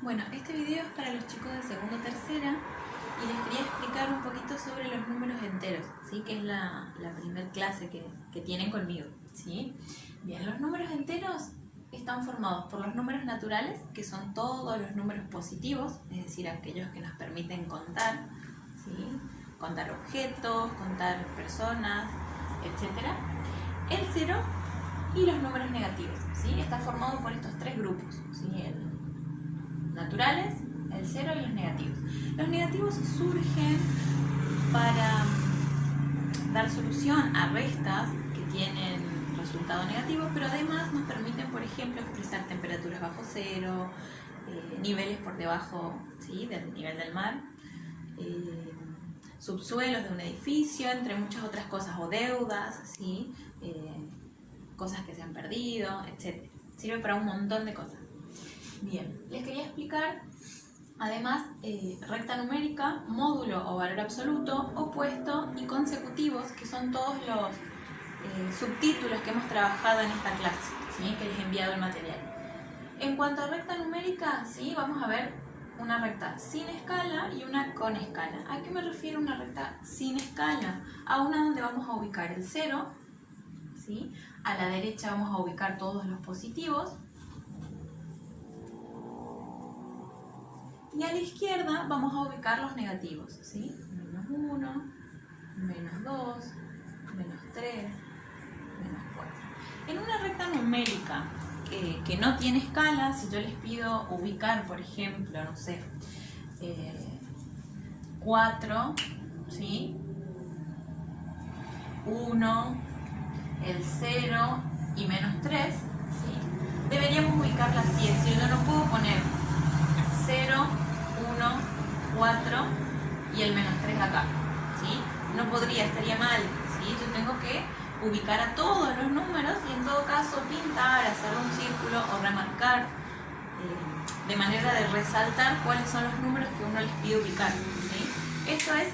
Bueno, este video es para los chicos de segundo o tercera y les quería explicar un poquito sobre los números enteros, ¿sí? Que es la primer clase que tienen conmigo, ¿sí? Bien, los números enteros están formados por los números naturales, que son todos los números positivos, es decir, aquellos que nos permiten contar, ¿sí? Contar objetos, contar personas, etc. El cero y los números negativos, ¿sí? Está formado por estos tres grupos, ¿sí? Naturales, el cero y los negativos. Los negativos surgen para dar solución a restas que tienen resultado negativo, pero además nos permiten, por ejemplo, expresar temperaturas bajo cero, niveles por debajo, ¿sí? Del nivel del mar, subsuelos de un edificio, entre muchas otras cosas, o deudas, ¿sí? Cosas que se han perdido, etc. Sirve para un montón de cosas. Bien, les quería explicar además recta numérica, módulo o valor absoluto, opuesto y consecutivos, que son todos los subtítulos que hemos trabajado en esta clase, ¿sí? Que les he enviado el material. En cuanto a recta numérica, ¿sí? Vamos a ver una recta sin escala y una con escala. ¿A qué me refiero una recta sin escala? A una donde vamos a ubicar el 0, ¿sí? A la derecha vamos a ubicar todos los positivos, y a la izquierda vamos a ubicar los negativos, ¿sí? Menos 1, menos 2, menos 3, menos 4. En una recta numérica que no tiene escala, si yo les pido ubicar, por ejemplo, no sé, 4, ¿sí? 1, el 0 y menos 3, ¿sí? Deberíamos ubicarla así, es decir, yo no puedo poner 0, 1, 4 y el menos 3 acá, ¿sí? No podría, estaría mal, ¿sí? Yo tengo que ubicar a todos los números y en todo caso pintar, hacer un círculo o remarcar de manera de resaltar cuáles son los números que uno les pide ubicar, ¿sí? Esto es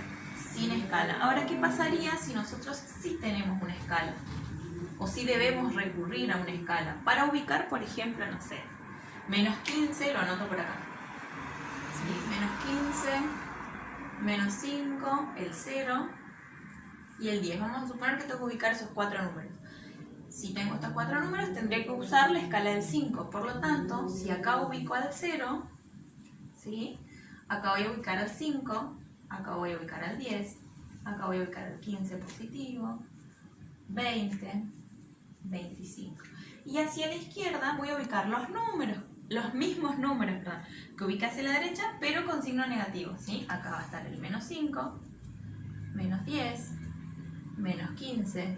sin escala. Ahora, ¿qué pasaría si nosotros sí tenemos una escala? O si debemos recurrir a una escala para ubicar, por ejemplo, no sé, menos 15, lo anoto por acá. ¿Sí? Menos 15, menos 5, el 0 y el 10. Vamos a suponer que tengo que ubicar esos cuatro números. Si tengo estos cuatro números, tendré que usar la escala del 5. Por lo tanto, si acá ubico al 0, ¿sí? Acá voy a ubicar al 5, acá voy a ubicar al 10, acá voy a ubicar al 15 positivo, 20, 25. Y hacia la izquierda voy a ubicar los números, los mismos números, perdón, que ubica hacia la derecha, pero con signo negativo, ¿sí? Acá va a estar el menos 5, menos 10, menos 15,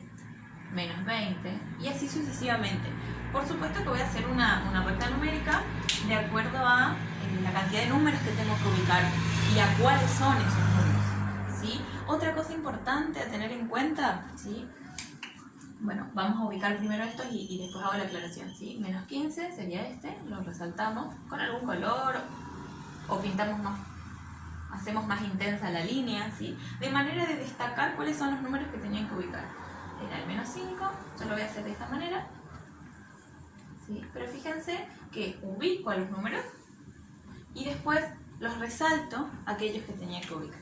menos 20, y así sucesivamente. Por supuesto que voy a hacer una recta numérica de acuerdo a la cantidad de números que tengo que ubicar y a cuáles son esos números, ¿sí? Otra cosa importante a tener en cuenta, ¿sí? Bueno, vamos a ubicar primero estos y después hago la aclaración, ¿sí? Menos 15 sería este, lo resaltamos con algún color o pintamos más, hacemos más intensa la línea, ¿sí? De manera de destacar cuáles son los números que tenían que ubicar. Era el menos 5, yo lo voy a hacer de esta manera, ¿sí? Pero fíjense que ubico a los números y después los resalto aquellos que tenía que ubicar.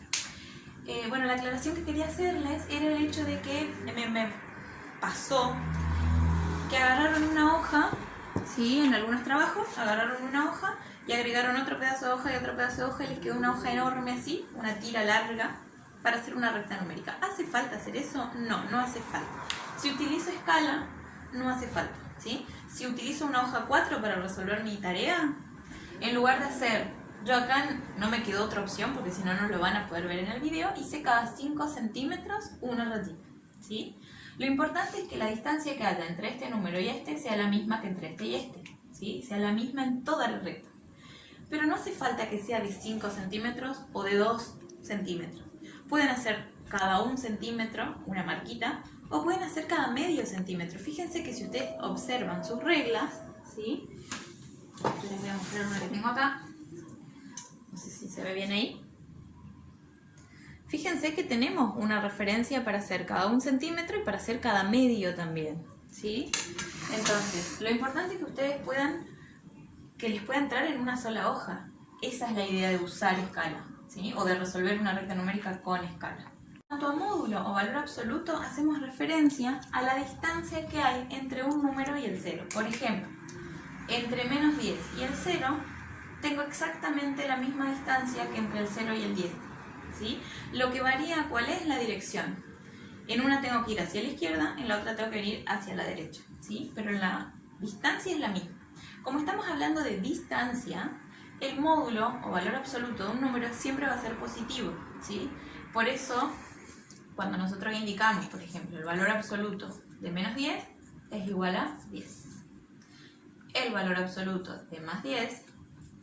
Bueno, la aclaración que quería hacerles era el hecho de que me pasó que agarraron una hoja, ¿sí? En algunos trabajos agarraron una hoja y agregaron otro pedazo de hoja y otro pedazo de hoja y les quedó una hoja enorme así, una tira larga para hacer una recta numérica. ¿Hace falta hacer eso? No, no hace falta. Si utilizo escala, no hace falta, ¿sí? Si utilizo una hoja 4 para resolver mi tarea, en lugar de hacer, yo acá no me quedó otra opción porque si no, no lo van a poder ver en el video, hice cada 5 centímetros una rayita, ¿sí? Lo importante es que la distancia que haya entre este número y este sea la misma que entre este y este, ¿sí? Sea la misma en toda la recta. Pero no hace falta que sea de 5 centímetros o de 2 centímetros. Pueden hacer cada 1 centímetro una marquita o pueden hacer cada medio centímetro. Fíjense que si ustedes observan sus reglas, ¿sí? Yo les voy a mostrar una que tengo acá. No sé si se ve bien ahí. Fíjense que tenemos una referencia para hacer cada 1 centímetro y para hacer cada medio también, ¿sí? Entonces, lo importante es que ustedes que les pueda entrar en una sola hoja. Esa es la idea de usar escala, ¿sí? O de resolver una recta numérica con escala. En cuanto a módulo o valor absoluto, hacemos referencia a la distancia que hay entre un número y el 0. Por ejemplo, entre menos 10 y el 0, tengo exactamente la misma distancia que entre el 0 y el 10, ¿sí? Lo que varía, ¿cuál es? La dirección. En una tengo que ir hacia la izquierda, en la otra tengo que ir hacia la derecha, ¿sí? Pero la distancia es la misma. Como estamos hablando de distancia, el módulo o valor absoluto de un número siempre va a ser positivo, ¿sí? Por eso, cuando nosotros indicamos, por ejemplo, el valor absoluto de menos 10 es igual a 10. El valor absoluto de más 10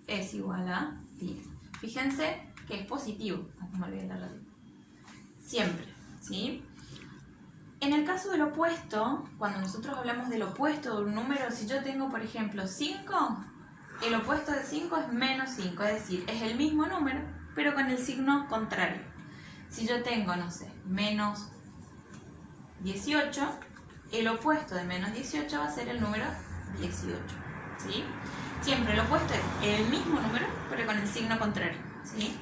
es igual a 10. Fíjense que es positivo. No me olvidé la ratita. Siempre, ¿sí? En el caso del opuesto, cuando nosotros hablamos del opuesto de un número, si yo tengo, por ejemplo, 5, el opuesto de 5 es menos 5, es decir, es el mismo número, pero con el signo contrario. Si yo tengo, no sé, menos 18, el opuesto de menos 18 va a ser el número 18, ¿sí? Siempre el opuesto es el mismo número, pero con el signo contrario, ¿sí?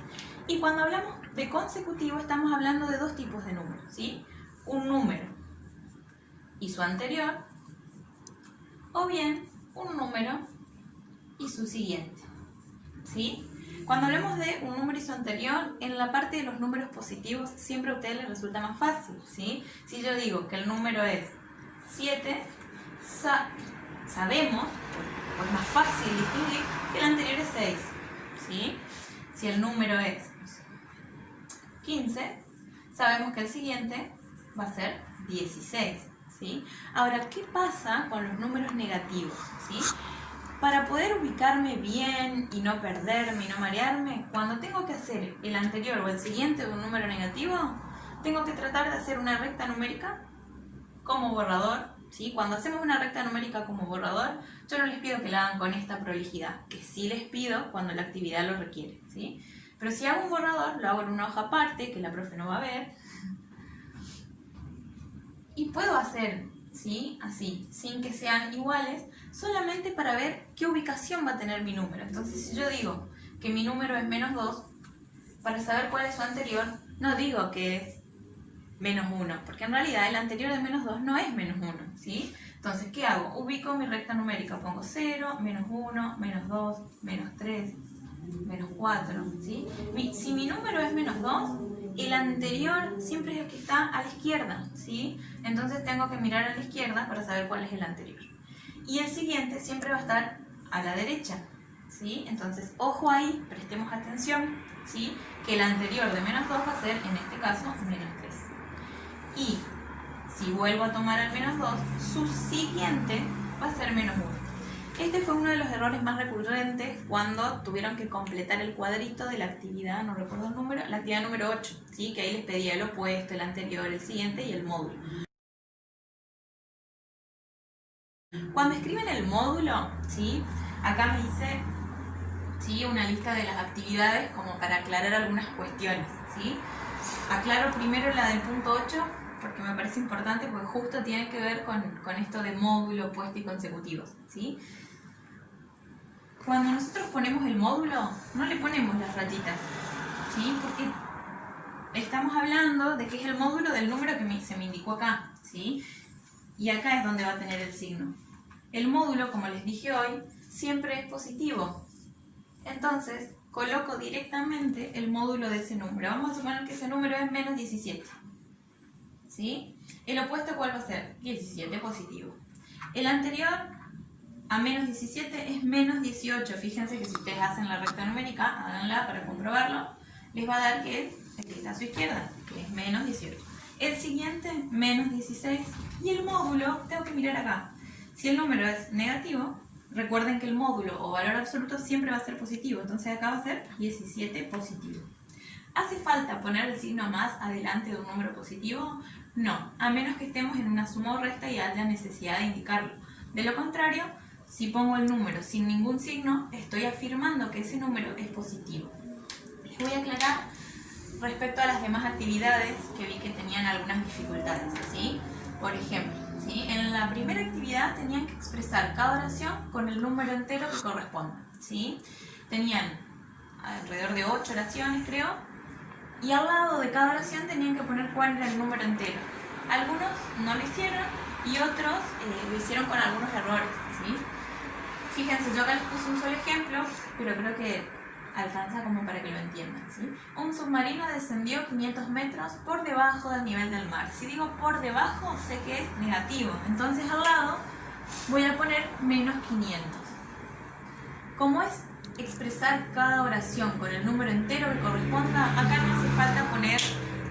Y cuando hablamos de consecutivo, estamos hablando de dos tipos de números, ¿sí? Un número y su anterior, o bien un número y su siguiente, ¿sí? Cuando hablamos de un número y su anterior, en la parte de los números positivos siempre a ustedes les resulta más fácil, ¿sí? Si yo digo que el número es 7, sabemos, o es más fácil distinguir, que el anterior es 6, ¿sí? Si el número es 15, sabemos que el siguiente va a ser 16, ¿sí? Ahora, ¿qué pasa con los números negativos, ¿sí? Para poder ubicarme bien y no perderme y no marearme, cuando tengo que hacer el anterior o el siguiente de un número negativo, tengo que tratar de hacer una recta numérica como borrador, ¿sí? Cuando hacemos una recta numérica como borrador, yo no les pido que la hagan con esta prolijidad, que sí les pido cuando la actividad lo requiere, ¿sí? Pero si hago un borrador, lo hago en una hoja aparte, que la profe no va a ver, y puedo hacer, ¿sí? Así, sin que sean iguales, solamente para ver qué ubicación va a tener mi número. Entonces, si yo digo que mi número es menos 2, para saber cuál es su anterior, no digo que es menos 1, porque en realidad el anterior de menos 2 no es menos 1, ¿sí? Entonces, ¿qué hago? Ubico mi recta numérica, pongo 0, menos 1, menos 2, menos 3, menos 4, ¿sí? Si mi número es menos 2, el anterior siempre es el que está a la izquierda, ¿sí? Entonces tengo que mirar a la izquierda para saber cuál es el anterior. Y el siguiente siempre va a estar a la derecha, ¿sí? Entonces, ojo ahí, prestemos atención, ¿sí? Que el anterior de menos 2 va a ser, en este caso, menos 3. Y si vuelvo a tomar el menos 2, su siguiente va a ser menos 1. Este fue uno de los errores más recurrentes cuando tuvieron que completar el cuadrito de la actividad, no recuerdo el número, la actividad número 8, ¿sí? Que ahí les pedía el opuesto, el anterior, el siguiente y el módulo. Cuando escriben el módulo, ¿sí? Acá me hice, ¿sí? Una lista de las actividades como para aclarar algunas cuestiones, ¿sí? Aclaro primero la del punto 8 porque me parece importante, porque justo tiene que ver con esto de módulo, opuesto y consecutivos, ¿sí? Cuando nosotros ponemos el módulo, no le ponemos las rayitas, ¿sí? Porque estamos hablando de que es el módulo del número que se me indicó acá, ¿sí? Y acá es donde va a tener el signo. El módulo, como les dije hoy, siempre es positivo. Entonces, coloco directamente el módulo de ese número. Vamos a suponer que ese número es menos 17, ¿sí? El opuesto, ¿cuál va a ser? 17, positivo. El anterior a menos 17 es menos 18. Fíjense que si ustedes hacen la recta numérica, háganla para comprobarlo, les va a dar que es el que está a su izquierda, que es menos 18. El siguiente, menos 16. Y el módulo, tengo que mirar acá. Si el número es negativo, recuerden que el módulo o valor absoluto siempre va a ser positivo. Entonces acá va a ser 17 positivo. ¿Hace falta poner el signo más adelante de un número positivo? No, a menos que estemos en una suma o resta y haya necesidad de indicarlo. De lo contrario, si pongo el número sin ningún signo, estoy afirmando que ese número es positivo. Les voy a aclarar respecto a las demás actividades que vi que tenían algunas dificultades, ¿sí? Por ejemplo, ¿sí? En la primera actividad tenían que expresar cada oración con el número entero que corresponda, ¿sí? Tenían alrededor de 8 oraciones creo, y al lado de cada oración tenían que poner cuál era el número entero. Algunos no lo hicieron y otros lo hicieron con algunos errores, ¿sí? Fíjense, yo acá les puse un solo ejemplo, pero creo que alcanza como para que lo entiendan, ¿sí? Un submarino descendió 500 metros por debajo del nivel del mar. Si digo por debajo, sé que es negativo, entonces al lado voy a poner menos 500. Como es expresar cada oración con el número entero que corresponda, acá no hace falta poner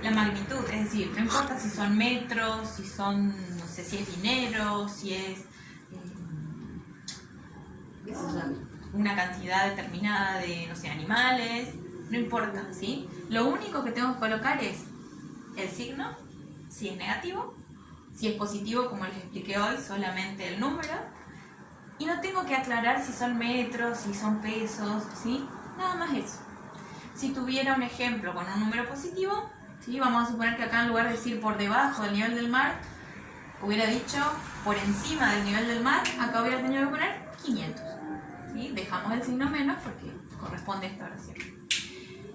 la magnitud, es decir, no importa si son metros, si son, no sé, si es dinero, si es una cantidad determinada de, no sé, animales, no importa, ¿sí? Lo único que tengo que colocar es el signo, si es negativo, si es positivo, como les expliqué hoy, solamente el número, y no tengo que aclarar si son metros, si son pesos, ¿sí? Nada más eso. Si tuviera un ejemplo con un número positivo, ¿sí? Vamos a suponer que acá en lugar de decir por debajo del nivel del mar, hubiera dicho por encima del nivel del mar, acá hubiera tenido que poner 500. ¿Sí? Dejamos el signo menos porque corresponde a esta oración.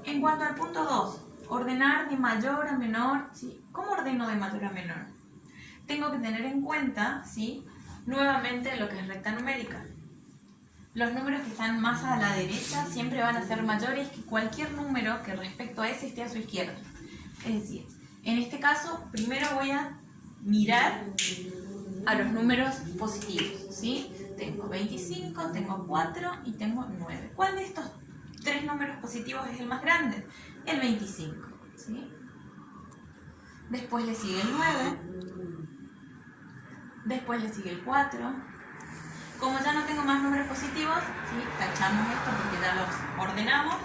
En cuanto al punto 2, ordenar de mayor a menor, ¿sí? ¿Cómo ordeno de mayor a menor? Tengo que tener en cuenta, ¿sí? Nuevamente lo que es recta numérica. Los números que están más a la derecha siempre van a ser mayores que cualquier número que respecto a ese esté a su izquierda. Es decir, en este caso, primero voy a mirar a los números positivos, ¿sí? Tengo 25, tengo 4 y tengo 9. ¿Cuál de estos tres números positivos es el más grande? El 25, ¿sí? Después le sigue el 9. Después le sigue el 4. Como ya no tengo más números positivos, ¿sí? Tachamos esto porque ya los ordenamos.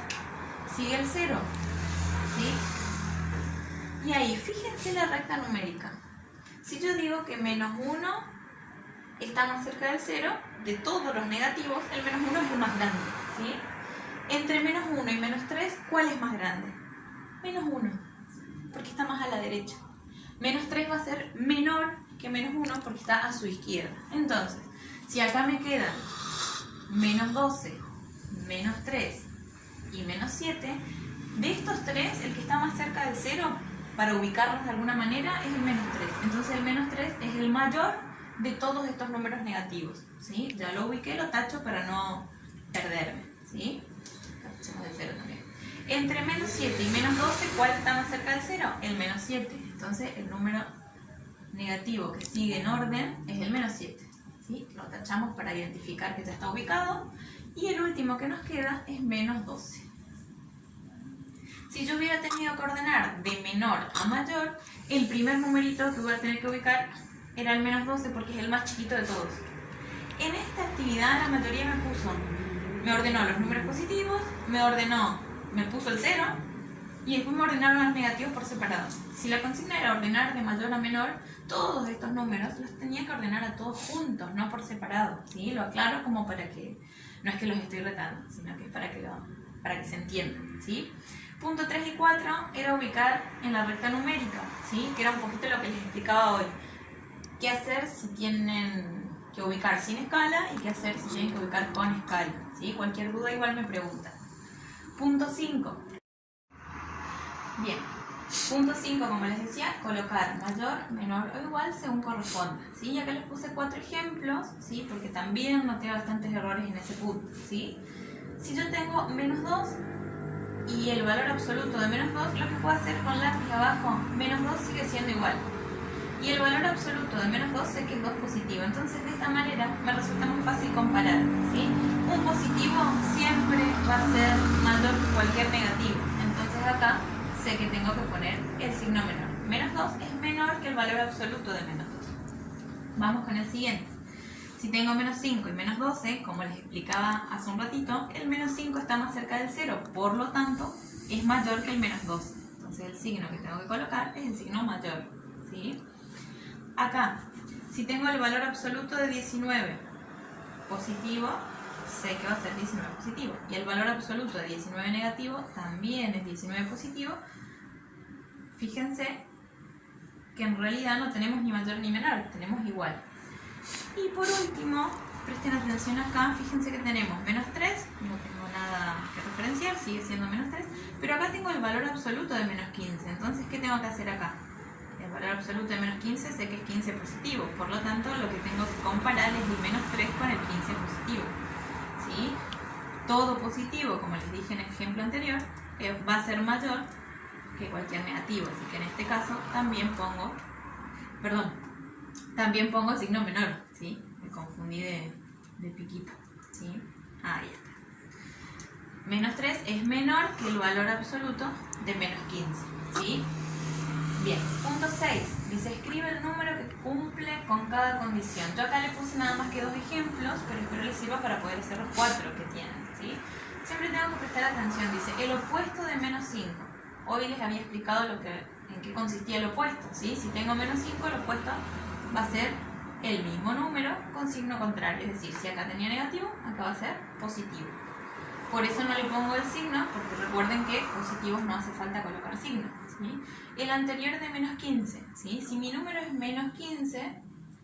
Sigue el 0, ¿sí? Y ahí, fíjense la recta numérica. Si yo digo que menos 1 está más cerca del 0, de todos los negativos, el menos 1 es el más grande, ¿sí? Entre menos 1 y menos 3, ¿cuál es más grande? Menos 1, porque está más a la derecha. Menos 3 va a ser menor que menos 1 porque está a su izquierda. Entonces, si acá me quedan menos 12, menos 3 y menos 7, de estos tres, el que está más cerca del 0, para ubicarlos de alguna manera, es el menos 3. Entonces el menos 3 es el mayor de todos estos números negativos, ¿sí? Ya lo ubiqué, lo tacho para no perderme, ¿sí? Tachemos el 0 también. Entre menos 7 y menos 12, ¿cuál está más cerca del 0? El menos 7. Entonces el número negativo que sigue en orden es el menos 7, ¿sí? Lo tachamos para identificar que ya está ubicado. Y el último que nos queda es menos 12. Si yo hubiera tenido que ordenar de menor a mayor, el primer numerito que voy a tener que ubicar era el menos 12 porque es el más chiquito de todos. En esta actividad la mayoría me ordenó los números positivos, me puso el 0 y después me ordenaron los negativos por separado. Si la consigna era ordenar de mayor a menor, todos estos números los tenía que ordenar a todos juntos, no por separado, ¿sí? Lo aclaro como para que, no es que los estoy retando, sino que es para que se entiendan, ¿sí? Punto 3 y 4 era ubicar en la recta numérica, ¿sí? Que era un poquito lo que les explicaba hoy. ¿Qué hacer si tienen que ubicar sin escala y qué hacer si tienen que ubicar con escala? ¿Sí? Cualquier duda igual me preguntan. Punto 5. Bien. Punto 5, como les decía, colocar mayor, menor o igual según corresponda, ¿sí? Ya que les puse 4 ejemplos, ¿sí? Porque también noté bastantes errores en ese punto, ¿sí? Si yo tengo menos 2 y el valor absoluto de menos 2, lo que puedo hacer con lápiz abajo, menos 2 sigue siendo igual. Y el valor absoluto de menos 2 sé que es 2 positivo. Entonces de esta manera me resulta muy fácil comparar, ¿sí? Un positivo siempre va a ser mayor que cualquier negativo. Entonces acá sé que tengo que poner el signo menor. Menos 2 es menor que el valor absoluto de menos 2. Vamos con el siguiente. Si tengo menos 5 y menos 12, como les explicaba hace un ratito, el menos 5 está más cerca del 0. Por lo tanto, es mayor que el menos 12. Entonces el signo que tengo que colocar es el signo mayor, ¿sí? Acá, si tengo el valor absoluto de 19 positivo, sé que va a ser 19 positivo. Y el valor absoluto de 19 negativo también es 19 positivo. Fíjense que en realidad no tenemos ni mayor ni menor, tenemos igual. Y por último, Presten atención acá, fíjense que tenemos menos 3, no tengo nada que referenciar, sigue siendo menos 3, pero acá tengo el valor absoluto de menos 15, entonces ¿qué tengo que hacer acá? El valor absoluto de menos 15 sé que es 15 positivo, por lo tanto lo que tengo que comparar es el menos 3 con el 15 positivo, ¿sí? Todo positivo, como les dije en el ejemplo anterior, va a ser mayor que cualquier negativo, así que en este caso también pongo signo menor, ¿sí? Me confundí de piquito, ¿sí? Ahí está. Menos 3 es menor que el valor absoluto de menos 15, ¿sí? Bien, punto 6. Dice, escribe el número que cumple con cada condición. Yo acá le puse nada más que 2 ejemplos, pero espero les sirva para poder hacer los 4 que tienen, ¿sí? Siempre tengo que prestar atención. Dice, el opuesto de menos 5. Hoy les había explicado en qué consistía el opuesto, ¿sí? Si tengo menos 5, el opuesto va a ser el mismo número con signo contrario. Es decir, si acá tenía negativo, acá va a ser positivo. Por eso no le pongo el signo, porque recuerden que positivos no hace falta colocar signo, ¿sí? El anterior de menos 15, ¿sí? Si mi número es menos 15,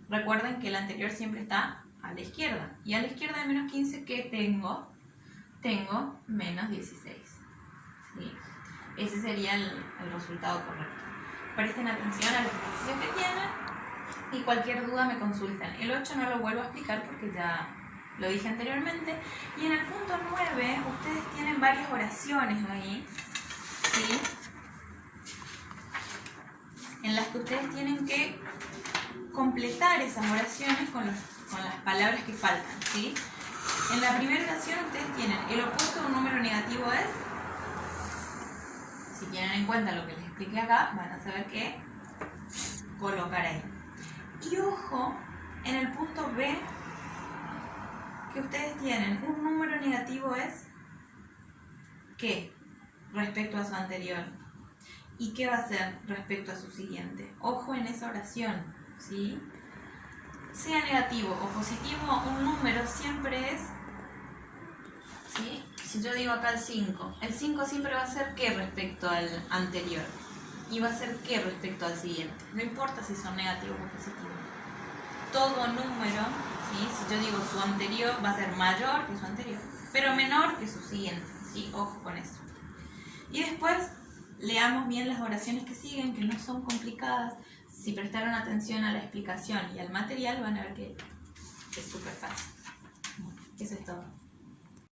recuerden que el anterior siempre está a la izquierda. Y a la izquierda de menos 15, ¿qué tengo? Tengo menos 16, ¿sí? Ese sería el resultado correcto. Presten atención a los ejercicios que tienen y cualquier duda me consultan. El 8 no lo vuelvo a explicar porque ya lo dije anteriormente. Y en el punto 9 ustedes tienen varias oraciones ahí, ¿sí? En las que ustedes tienen que completar esas oraciones con las palabras que faltan, ¿sí? En la primera oración ustedes tienen el opuesto de un número negativo es, si tienen en cuenta lo que les expliqué acá, van a saber qué colocar ahí. Y ojo, en el punto B, que ustedes tienen un número negativo es ¿qué? Respecto a su anterior. ¿Y qué va a ser respecto a su siguiente? Ojo en esa oración, ¿sí? Sea negativo o positivo, un número siempre es, ¿sí? Si yo digo acá el 5 siempre va a ser ¿qué respecto al anterior? Y va a ser ¿qué respecto al siguiente? No importa si son negativos o positivos. Todo número, ¿sí? Si yo digo su anterior, va a ser mayor que su anterior, pero menor que su siguiente, ¿sí? Ojo con eso. Y después leamos bien las oraciones que siguen, que no son complicadas. Si prestaron atención a la explicación y al material, van a ver que es súper fácil. Eso es todo.